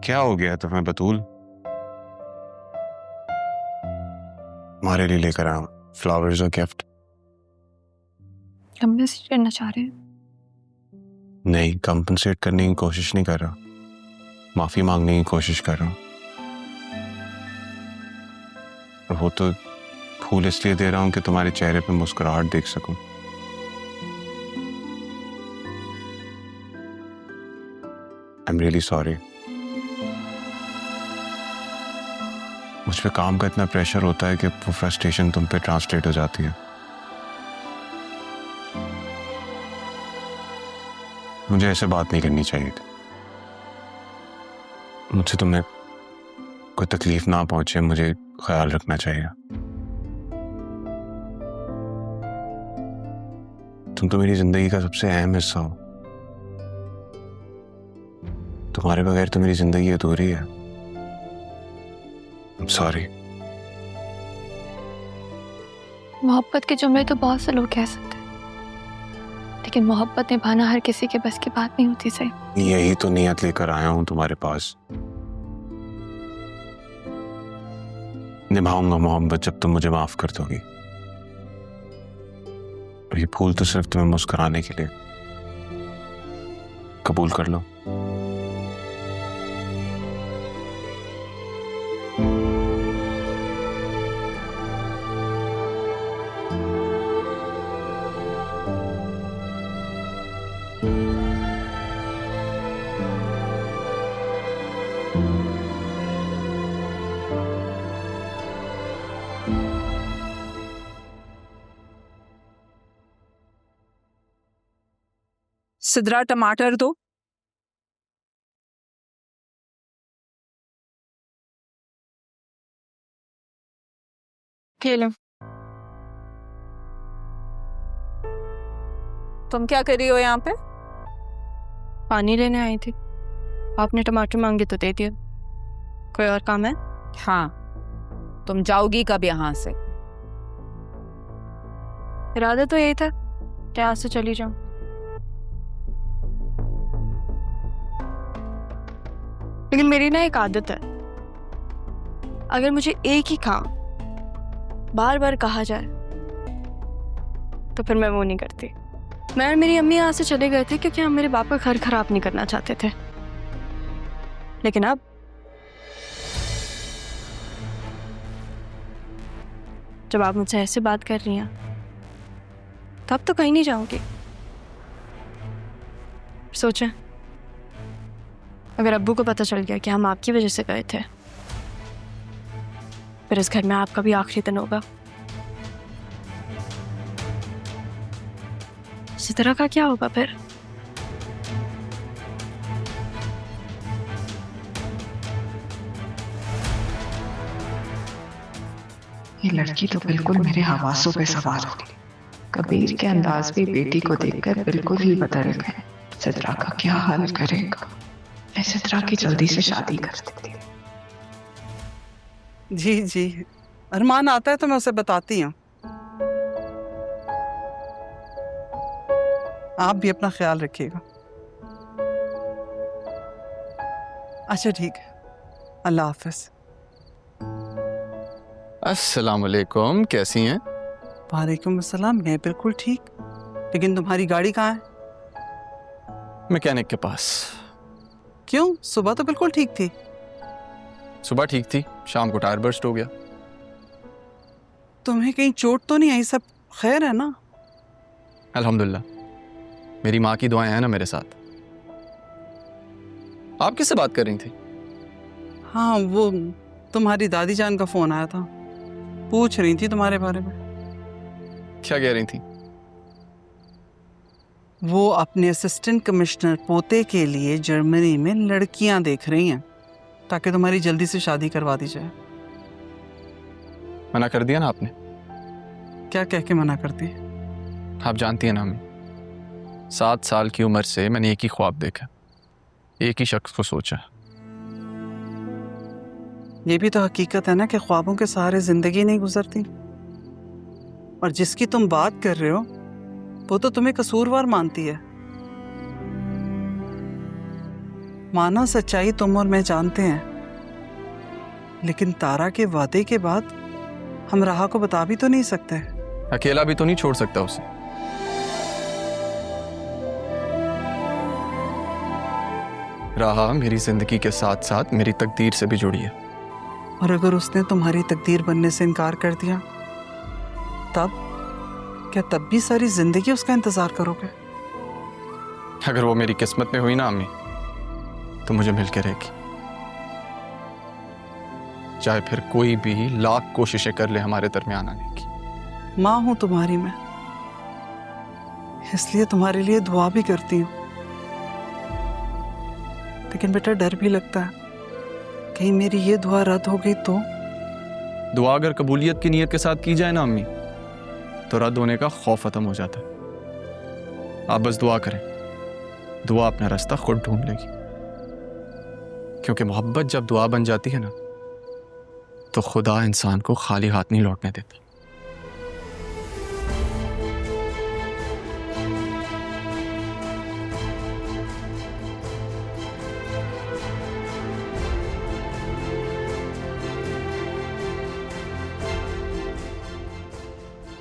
क्या हो गया तुम्हें बतूल? तुम्हारे लिए लेकर आया हूँ फ्लावर्स और गिफ्ट। कंपेंसेट करना चाह रहे हैं? नहीं, कंपनसेट करने की कोशिश नहीं कर रहा, माफी मांगने की कोशिश कर रहा हूँ। और वो तो फूल इसलिए दे रहा हूँ कि तुम्हारे चेहरे पे मुस्कुराहट देख सकूं। I am really sorry. मुझ पे काम का इतना प्रेशर होता है कि वो फ्रस्ट्रेशन तुम पे ट्रांसलेट हो जाती है। मुझे ऐसे बात नहीं करनी चाहिए थी। मुझसे तुम्हें कोई तकलीफ ना पहुंचे, मुझे ख्याल रखना चाहिए। तुम तो मेरी जिंदगी का सबसे अहम हिस्सा हो। तुम्हारे बगैर तो मेरी जिंदगी अधूरी है। I'm sorry। मोहब्बत के जुमले तो बहुत से लोग कह सकते हैं, लेकिन मोहब्बत निभाना हर किसी के बस की बात नहीं होती। सही यही तो नियत लेकर आया हूं तुम्हारे पास। निभाऊंगा मोहब्बत जब तुम मुझे माफ कर दोगी। और ये फूल तो सिर्फ तुम्हें मुस्कुराने के लिए। कबूल कर लो। सिदरा टमाटर दो। लो। तुम क्या कर रही हो यहाँ पे? पानी लेने आई थी, आपने टमाटर मांगे तो दे दिया। कोई और काम है? हाँ, तुम जाओगी कब यहाँ से? इरादा तो यही था कि यहाँ से चली जाऊं। लेकिन मेरी ना एक आदत है, अगर मुझे एक ही काम बार बार कहा जाए तो फिर मैं वो नहीं करती। मैं और मेरी अम्मी यहाँ से चले गए थे क्योंकि हम मेरे बाप का घर खराब नहीं करना चाहते थे। लेकिन अब जब आप मुझसे ऐसे बात कर रही हैं तब तो कहीं नहीं जाऊंगी। सोचें, अगर अब्बू को पता चल गया कि हम आपकी वजह से गए थे, फिर इस घर में आपका भी आखिरी दिन होगा। इसी तरह का क्या होगा फिर? ये लड़की तो बिल्कुल मेरे हवासों पे सवार हो गई। कबीर के अंदाज भी बेटी को देखकर बिल्कुल ही बदल गए। सिद्रा का क्या हाल करेगा? मैं सिद्रा की जल्दी से शादी कर देती। जी जी, अरमान आता है तो मैं उसे बताती हूँ। आप भी अपना ख्याल रखिएगा। अच्छा ठीक है, अल्लाह हाफिज। अस्सलाम वालेकुम, कैसी हैं? वालेकुम अस्सलाम, मैं बिल्कुल ठीक। लेकिन तुम्हारी गाड़ी कहाँ है? मैकेनिक के पास। क्यों, सुबह तो बिल्कुल ठीक थी। सुबह ठीक थी, शाम को टायर बर्स्ट हो गया। तुम्हें कहीं चोट तो नहीं आई? सब खैर है ना? अल्हम्दुलिल्लाह, मेरी माँ की दुआएं हैं ना मेरे साथ। आप किससे बात कर रही थी? हाँ, वो तुम्हारी दादी जान का फोन आया था, पूछ रही थी तुम्हारे बारे में। क्या कह रही थी? वो अपने असिस्टेंट कमिश्नर पोते के लिए जर्मनी में लड़कियां देख रही हैं ताकि तुम्हारी जल्दी से शादी करवा दी जाए। मना कर दिया ना आपने? क्या कह के मना करती? आप जानती हैं ना हमें, 7 साल की उम्र से मैंने एक ही ख्वाब देखा, एक ही शख्स को सोचा। ये भी तो हकीकत है ना कि ख्वाबों के सहारे जिंदगी नहीं गुजरती। और जिसकी तुम बात कर रहे हो वो तो तुम्हें कसूरवार मानती है। माना सच्चाई तुम और मैं जानते हैं, लेकिन तारा के वादे के बाद हम राहा को बता भी तो नहीं सकते। अकेला भी तो नहीं छोड़ सकता उसे। राहा मेरी जिंदगी के साथ साथ मेरी तकदीर से भी जुड़ी है। और अगर उसने तुम्हारी तकदीर बनने से इनकार कर दिया, तब क्या तब भी सारी जिंदगी उसका इंतजार करोगे? अगर वो मेरी किस्मत में हुई ना अम्मी, तो मुझे मिल के रहेगी, चाहे फिर कोई भी लाख कोशिशें कर ले हमारे दरमियान आने की। माँ हूं तुम्हारी मैं, इसलिए तुम्हारे लिए दुआ भी करती हूँ। लेकिन बेटा डर भी लगता है, कहीं मेरी ये दुआ रद्द हो गई तो? दुआ अगर कबूलियत की नीयत के साथ की जाए ना अम्मी, तो रद्द होने का खौफ खत्म हो जाता है। आप बस दुआ करें, दुआ अपना रास्ता खुद ढूंढ लेगी। क्योंकि मोहब्बत जब दुआ बन जाती है ना, तो खुदा इंसान को खाली हाथ नहीं लौटने देता।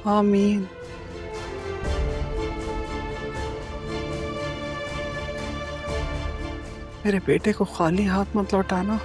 आमीन। मेरे बेटे को खाली हाथ मत लौटाना।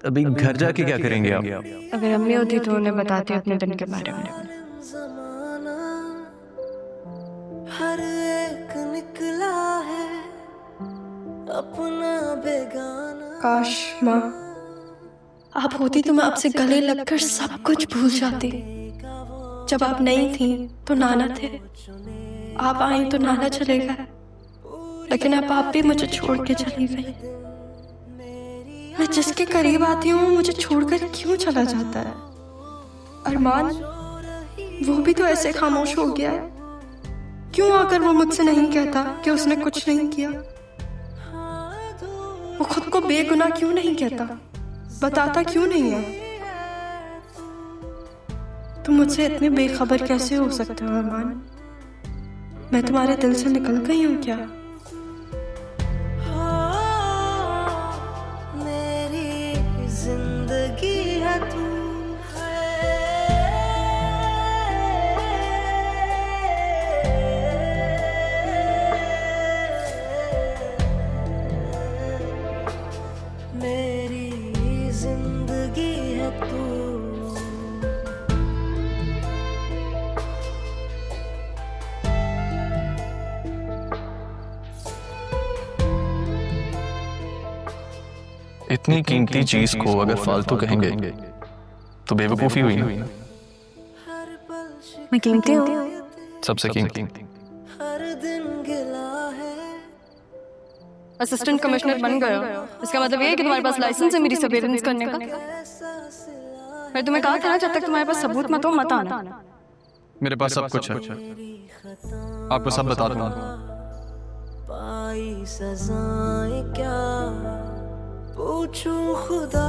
अभी घर जाके क्या करेंगे आप? अगर अम्मी होती तो उन्हें बताती अपने दिन के बारे में। हर एक निकला है अपना बेगाना। काश माँ आप होती तो मैं आपसे गले लगकर सब कुछ भूल जाती। जब आप नहीं थी तो नाना थे, आप आई तो नाना चले गए, लेकिन अब आप भी मुझे छोड़ के चली गई। मैं जिसके करीब आती हूँ मुझे छोड़कर क्यों चला जाता है? अरमान वो भी तो ऐसे खामोश हो गया है। क्यों आकर वो मुझसे नहीं कहता कि उसने कुछ नहीं किया? वो खुद को बेगुनाह क्यों नहीं कहता? बताता क्यों नहीं है? तुम मुझसे इतने बेखबर कैसे हो सकते हो अरमान? मैं तुम्हारे दिल से निकल गई हूँ क्या? जिंदगी है तू, मेरी जिंदगी है तू। इतनी कीमती चीज को अगर फालतू कहेंगे तो बेवकूफी हुई ना। मैं कीमती हूँ। सबसे कीमती। हर दिन गिला है। असिस्टेंट कमिश्नर बन गए हो, इसका मतलब ये है कि तुम्हारे पास लाइसेंस है मेरी सर्वेलेंस करने का? मैं तुम्हें कहा था ना जब तक तुम्हारे पास सबूत मत हो मत आना। मेरे पास सब कुछ है, आपको सब बता दूंगा। पाई सजाएं क्या पूछूं खुदा